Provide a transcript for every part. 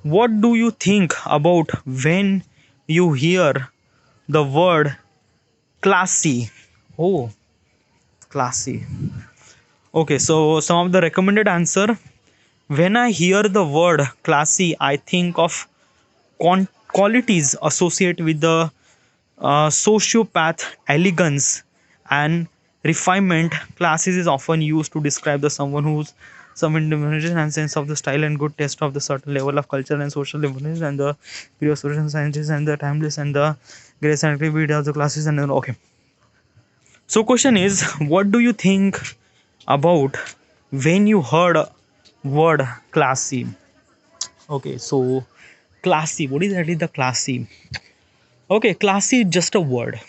What do you think about when you hear the word classy? Oh, classy. Okay, so some of the recommended answer. When I hear the word classy, I think of qualities associated with the sociopath elegance and refinement. Classes is often used to describe the someone who's some independence and sense of the style and good taste of the certain level of culture and social influence and the period social sciences and the timeless and the grace and creativity of the classes and then okay. So question is, what do you think about when you heard word classy? Okay, so classy. What is actually the classy? Okay, classy is just a word.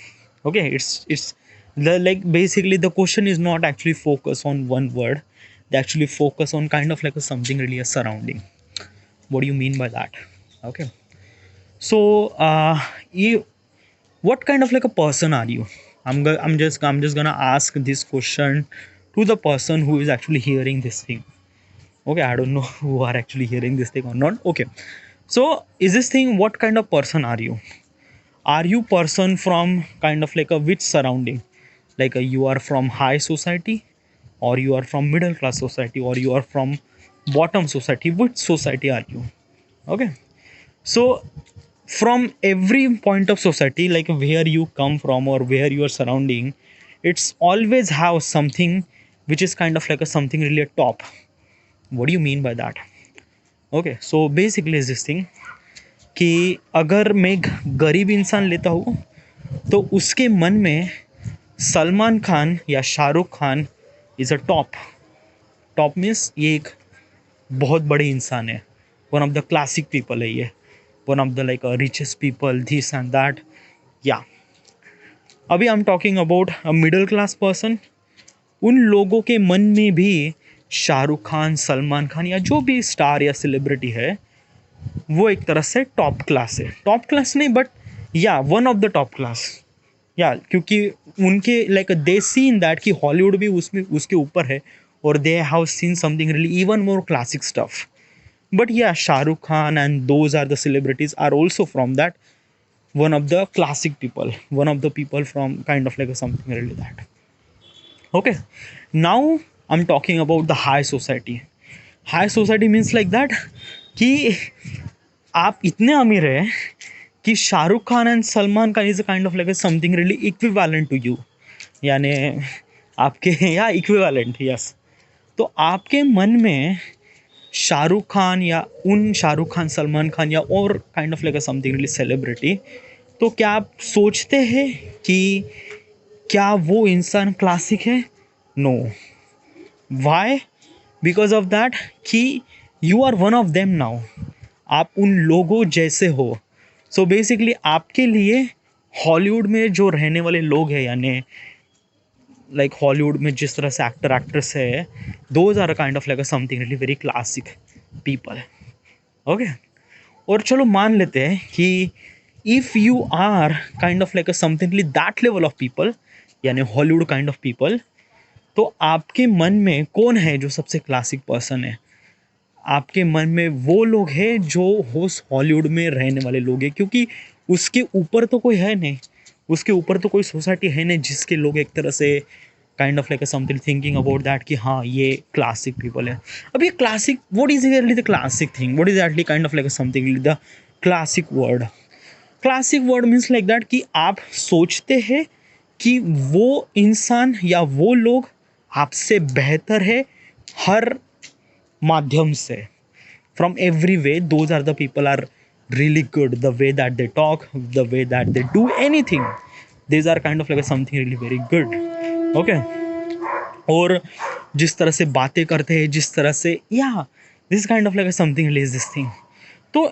Okay, it's the like basically the question is not actually focus on one word. They actually focus on kind of like a something really a surrounding. What do you mean by that? Okay, so you, what kind of like a person are you? I'm just gonna ask this question to the person who is actually hearing this thing. Okay, I don't know who are actually hearing this thing or not. Okay, so is this thing, what kind of person are you? Are you person from kind of like a which surrounding, like you are from high society, or you are from middle class society, or you are from bottom society? Which society are you? Okay, so from every point of society, like where you come from or where you are surrounding, it's always have something which is kind of like a something really a top. What do you mean by that? Okay, so basically is this thing कि अगर मैं एक गरीब इंसान लेता हूँ तो उसके मन में सलमान खान या Shahrukh Khan is a top. Top means ये एक बहुत बड़े इंसान है, one of the classic people है ये, one of the like richest people this and that. या अभी I am talking about a middle class person. उन लोगों के मन में भी शाहरुख खान, सलमान खान या जो भी स्टार या सेलिब्रिटी है वो एक तरह से टॉप क्लास है. टॉप क्लास नहीं but yeah one of the top class. Yeah क्योंकि उनके like they see in that कि हॉलीवुड भी उसमें उसके ऊपर है और they have seen something really even more classic stuff. But yeah Shahrukh Khan and those are the celebrities are also from that one of the classic people, one of the people from kind of like a something really that. Okay, now I'm talking about the high society. High society means like that कि आप इतने अमीर है कि Shahrukh Khan and Salman Khan is kind of like something really equivalent to you. यानी आपके या equivalent yes. तो आपके मन में शाहरुख खान या उन शाहरुख खान, सलमान खान या और kind of like something really celebrity, तो क्या आप सोचते हैं कि क्या वो इंसान क्लासिक है? No. Why? Because of that कि you are one of them now. आप उन लोगों जैसे हो. सो बेसिकली आपके लिए हॉलीवुड में जो रहने वाले लोग हैं, यानी लाइक हॉलीवुड में जिस तरह से एक्टर एक्ट्रेस है, those are kind of like something really very classic people. Okay, और चलो मान लेते हैं कि if you are kind of like something that level of people, यानी हॉलीवुड काइंड ऑफ पीपल, तो आपके मन में कौन है जो सबसे क्लासिक पर्सन है? आपके मन में वो लोग हैं जो होस्ट हॉलीवुड में रहने वाले लोग हैं, क्योंकि उसके ऊपर तो कोई है नहीं, उसके ऊपर तो कोई सोसाइटी है नहीं जिसके लोग एक तरह से kind of like something thinking about that कि हाँ ये क्लासिक पीपल है. अब ये classic, what is actually the classic thing, what is actually kind of like something the classic word? Classic word means like that कि आप सोचते हैं कि वो इंसान या वो लोग आपसे बेहतर है हर माध्यम से. From every way those are the people are really good. The way that they talk, the way that they do anything, this are kind of like something really very good. Okay, और जिस तरह से बातें करते हैं, जिस तरह से या this kind of like something really is this thing. तो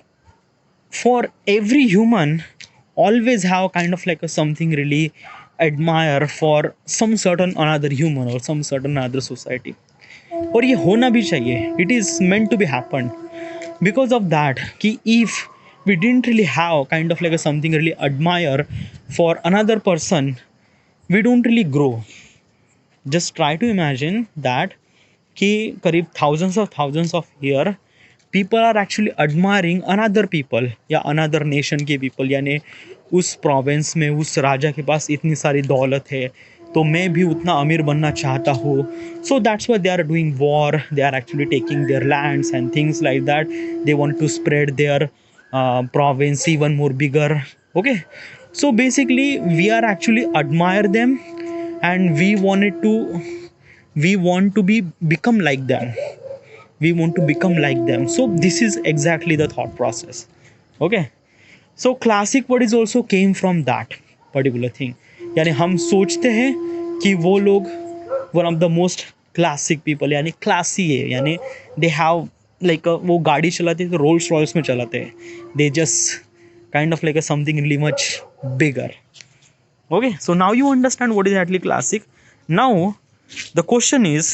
for every human always have kind of like a something really admire for some certain another human or some certain other society. और ये होना भी चाहिए, it is meant to be happen. Because of that कि if we didn't really have kind of like a something really admire for another person, we don't really grow. Just try to imagine that कि करीब thousands of year people are actually admiring another people या another nation के people, यानी उस province में उस राजा के पास इतनी सारी दौलत है तो मैं भी उतना अमीर बनना चाहता हूँ. So that's why they are doing war, they are actually taking their lands and things like that. They want to spread their province even more bigger. Okay, so basically we are actually admire them and we want to become like them, we want to become like them. So this is exactly the thought process. Okay, so classic word is also came from that particular thing. यानी हम सोचते हैं कि वो लोग one of the most classic people यानी classy है, यानी दे हैव लाइक वो गाड़ी चलाते तो रोल्स रॉयल्स में चलाते हैं, they just kind of like something really much bigger. Okay, so now you understand what is actually classic. Now the question is,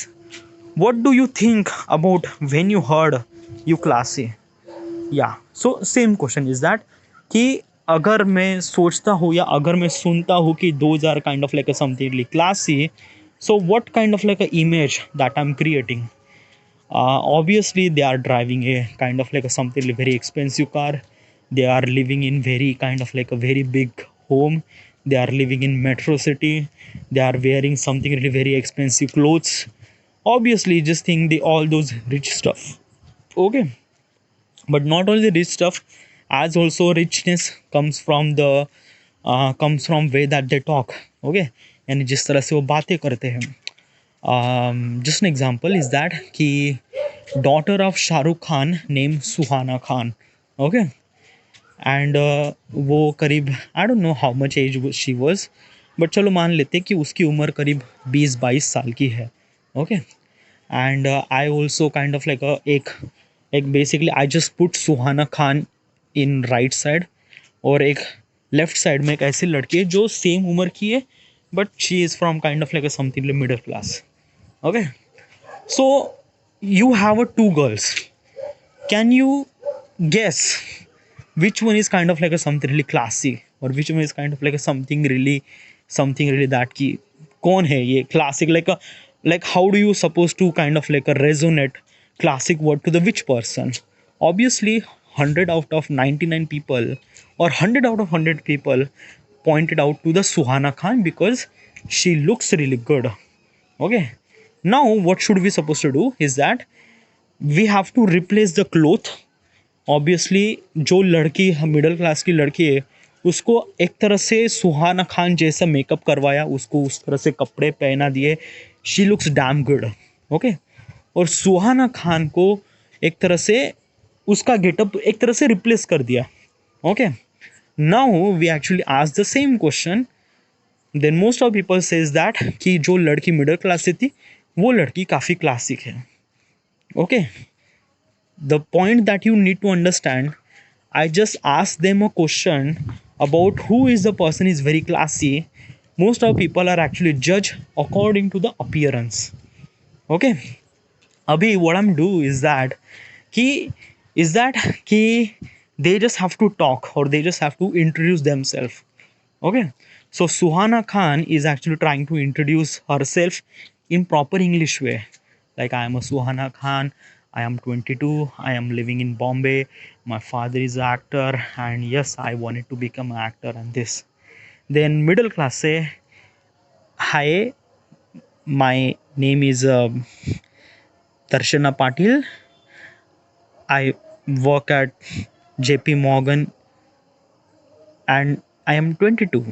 what do you think about when you heard you classy? Yeah, so same question is that कि अगर मैं सोचता हूँ या अगर मैं सुनता हूँ कि those are kind of like a something really classy, so what kind of like a image that I'm creating? Obviously they are driving a kind of like a something really very expensive car, they are living in very kind of like a very big home, they are living in metro city, they are wearing something really very expensive clothes. Obviously just think the all those rich stuff. Okay, but not only rich stuff, as also richness comes from way that they talk. Okay, यानी जिस तरह से वो बातें करते हैं. Just an example is that कि daughter of Shahrukh Khan named Suhana Khan. Okay, and वो करीब I don't know how much age she was, but चलो मान लेते कि उसकी उम्र करीब 20-22 साल की है. Okay, and I also kind of like एक basically I just put Suhana Khan in right side और एक लेफ्ट साइड में एक ऐसी लड़की है जो सेम उम्र की है but she is from kind of like a something middle class. Okay, so you have a two girls, can you guess which one is kind of like a something really classy or which one is kind of like a something really that ki कौन है ये classic, like how do you supposed to kind of like a resonate classic word to the which person? Obviously 100 out of 99 people or 100 out of 100 people pointed out to the Suhana Khan because she looks really good. Okay, now what should we supposed to do is that we have to replace the cloth. Obviously जो लड़की middle class की लड़की है उसको एक तरह से सुहाना खान जैसा मेकअप करवाया, उसको उस तरह से कपड़े पहना दिए, she looks damn good. Okay, और सुहाना खान को एक तरह से उसका गेटअप एक तरह से रिप्लेस कर दिया. Okay, now we actually ask the same question, then most of people says that कि जो लड़की मिडिल क्लास से थी वो लड़की काफ़ी क्लासिक है. Okay, the point that you need to understand, I just asked them a question about who is the person is very classy. Most of people are actually judged according to the appearance. Okay, abhi what I'm do is that ki they just have to talk or they just have to introduce themselves. Okay, so Suhana Khan is actually trying to introduce herself in proper English way, like I am a Suhana Khan, I am 22, I am living in Bombay, my father is an actor and yes I wanted to become an actor and this. Then middle class say, hi, my name is Darshana Patil, I work at JP Morgan and I am 22.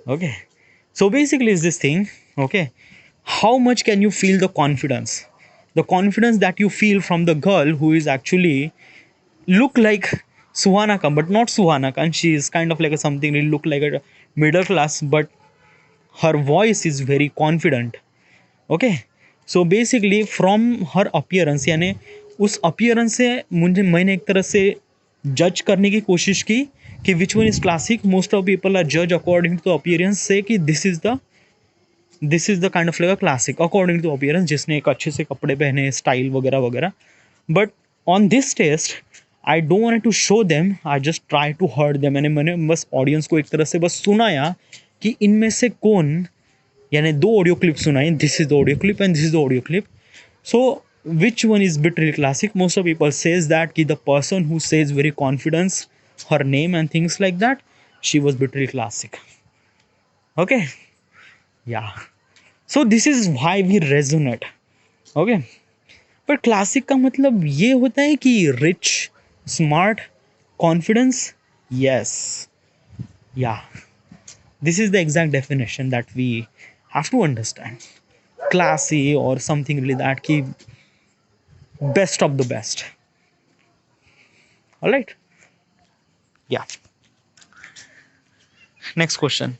Okay, so basically is this thing. Okay, how much can you feel the confidence that you feel from the girl who is actually look like Suhana Khan but not Suhana Khan, she is kind of like a something really look like a middle class but her voice is very confident. Okay, so basically from her appearance, यानी उस appearance से मैंने एक तरह से जज करने की कोशिश की कि which one is classic. Most of people are judged according to appearance, से कि this is the kind of like a classic according to appearance, जिसने एक अच्छे से कपड़े पहने, स्टाइल वगैरह वगैरह. But on this test I don't want to show them, I just try to hurt them. मैंने बस ऑडियंस को एक तरह से बस सुनाया कि इनमें से कौन, यानी 2 ऑडियो क्लिप सुनाई, this is the audio clip and this is the audio clip. So which one is bitterly classic? Most of people says that ki the person who says very confidence her name and things like that, she was bitterly classic. Okay, yeah. So this is why we resonate. Okay, पर classic का मतलब ये होता है कि rich, smart, confidence. Yes, या, this is the exact definition that we have to understand. Classy or something like that, ki best of the best. All right, yeah. Next question.